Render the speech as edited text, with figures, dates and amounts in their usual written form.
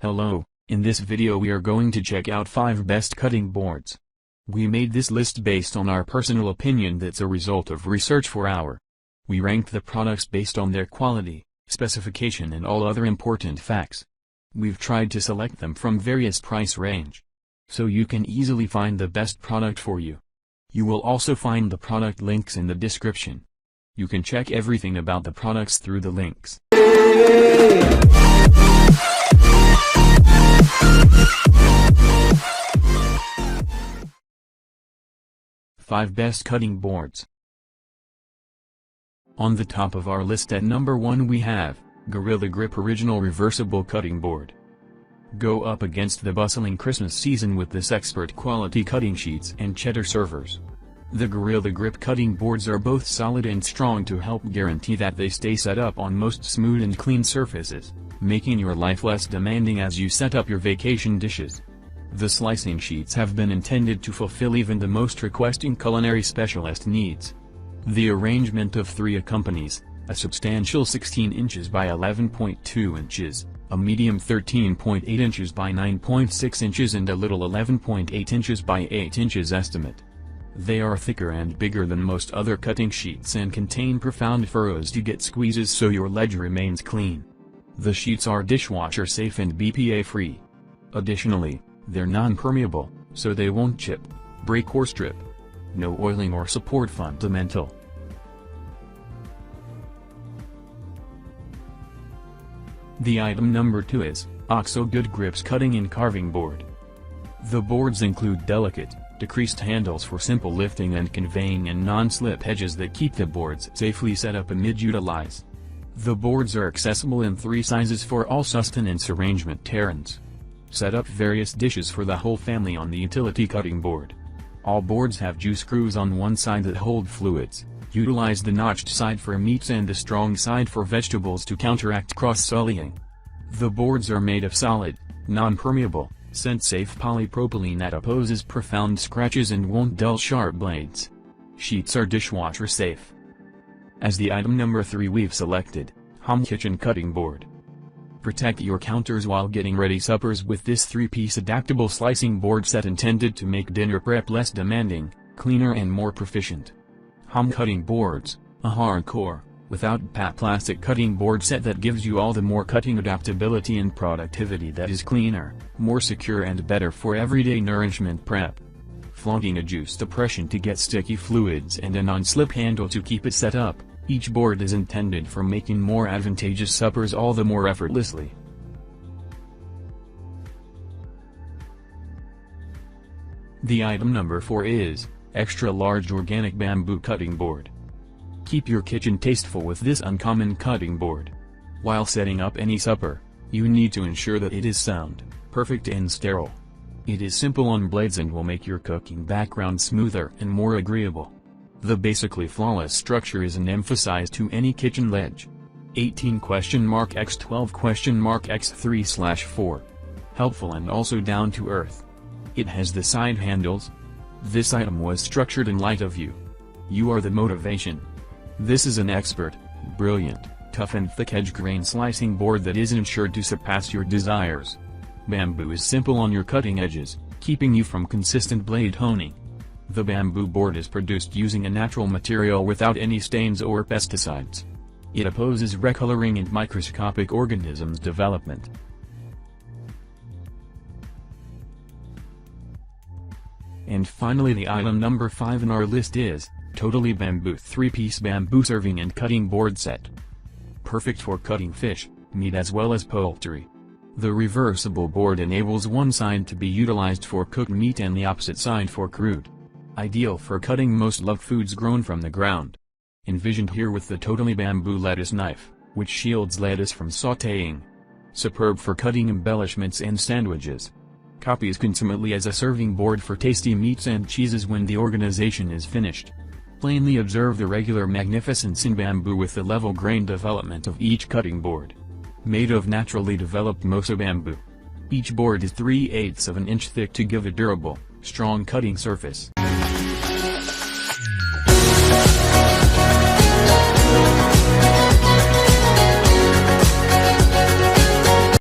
Hello, in this video we are going to check out 5 best cutting boards. We made this list based on our personal opinion that's a result of research for our. We ranked the products based on their quality, specification and all other important facts. We've tried to select them from various price range, so you can easily find the best product for you. You will also find the product links in the description. You can check everything about the products through the links. 5 best cutting boards. On the top of our list at number 1 we have Gorilla Grip Original Reversible Cutting Board. Go up against the bustling Christmas season with this expert quality cutting sheets and cheddar servers. The Gorilla Grip cutting boards are both solid and strong to help guarantee that they stay set up on most smooth and clean surfaces, making your life less demanding as you set up your vacation dishes. The slicing sheets have been intended to fulfill even the most requesting culinary specialist needs. The arrangement of 3 accompanies, a substantial 16 inches by 11.2 inches, a medium 13.8 inches by 9.6 inches and a little 11.8 inches by 8 inches estimate. They are thicker and bigger than most other cutting sheets and contain profound furrows to get squeezes so your ledge remains clean. The sheets are dishwasher safe and BPA free. Additionally, they're non-permeable, so they won't chip, break or strip. No oiling or support fundamental. The item number 2 is OXO Good Grips Cutting and Carving Board. The boards include delicate, decreased handles for simple lifting and conveying and non-slip edges that keep the boards safely set up amid utilize. The boards are accessible in 3 sizes for all sustenance arrangement terrains. Set up various dishes for the whole family on the utility cutting board. All boards have juice screws on one side that hold fluids. Utilize the notched side for meats and the strong side for vegetables to counteract cross-sullying. The boards are made of solid, non-permeable, scent-safe polypropylene that opposes profound scratches and won't dull sharp blades. Sheets are dishwasher safe. As the item number 3 we've selected, Home Kitchen Cutting Board. Protect your counters while getting ready suppers with this 3-piece adaptable slicing board set intended to make dinner prep less demanding, cleaner and more proficient. Home Cutting Boards, a hardcore, without plastic cutting board set that gives you all the more cutting adaptability and productivity that is cleaner, more secure and better for everyday nourishment prep. Flogging a juice depression to get sticky fluids and a non-slip handle to keep it set up. Each board is intended for making more advantageous suppers all the more effortlessly. The item number 4 is Extra Large Organic Bamboo Cutting Board. Keep your kitchen tasteful with this uncommon cutting board. While setting up any supper, you need to ensure that it is sound, perfect and sterile. It is simple on blades and will make your cooking background smoother and more agreeable. The basically flawless structure is an emphasis to any kitchen ledge. 18x12x3/4. Helpful and also down to earth. It has the side handles. This item was structured in light of you. You are the motivation. This is an expert, brilliant, tough and thick edge grain slicing board that is ensured to surpass your desires. Bamboo is simple on your cutting edges, keeping you from consistent blade honing. The bamboo board is produced using a natural material without any stains or pesticides. It opposes recoloring and microscopic organisms development. And finally the item number 5 in our list is Totally Bamboo 3-piece Bamboo Serving and Cutting Board Set. Perfect for cutting fish, meat as well as poultry. The reversible board enables one side to be utilized for cooked meat and the opposite side for crude. Ideal for cutting most loved foods grown from the ground. Envisioned here with the Totally Bamboo Lettuce Knife, which shields lettuce from sautéing. Superb for cutting embellishments and sandwiches. Copies consummately as a serving board for tasty meats and cheeses when the organization is finished. Plainly observe the regular magnificence in bamboo with the level grain development of each cutting board. Made of naturally developed Moso bamboo. Each board is 3/8 of an inch thick to give a durable, strong cutting surface.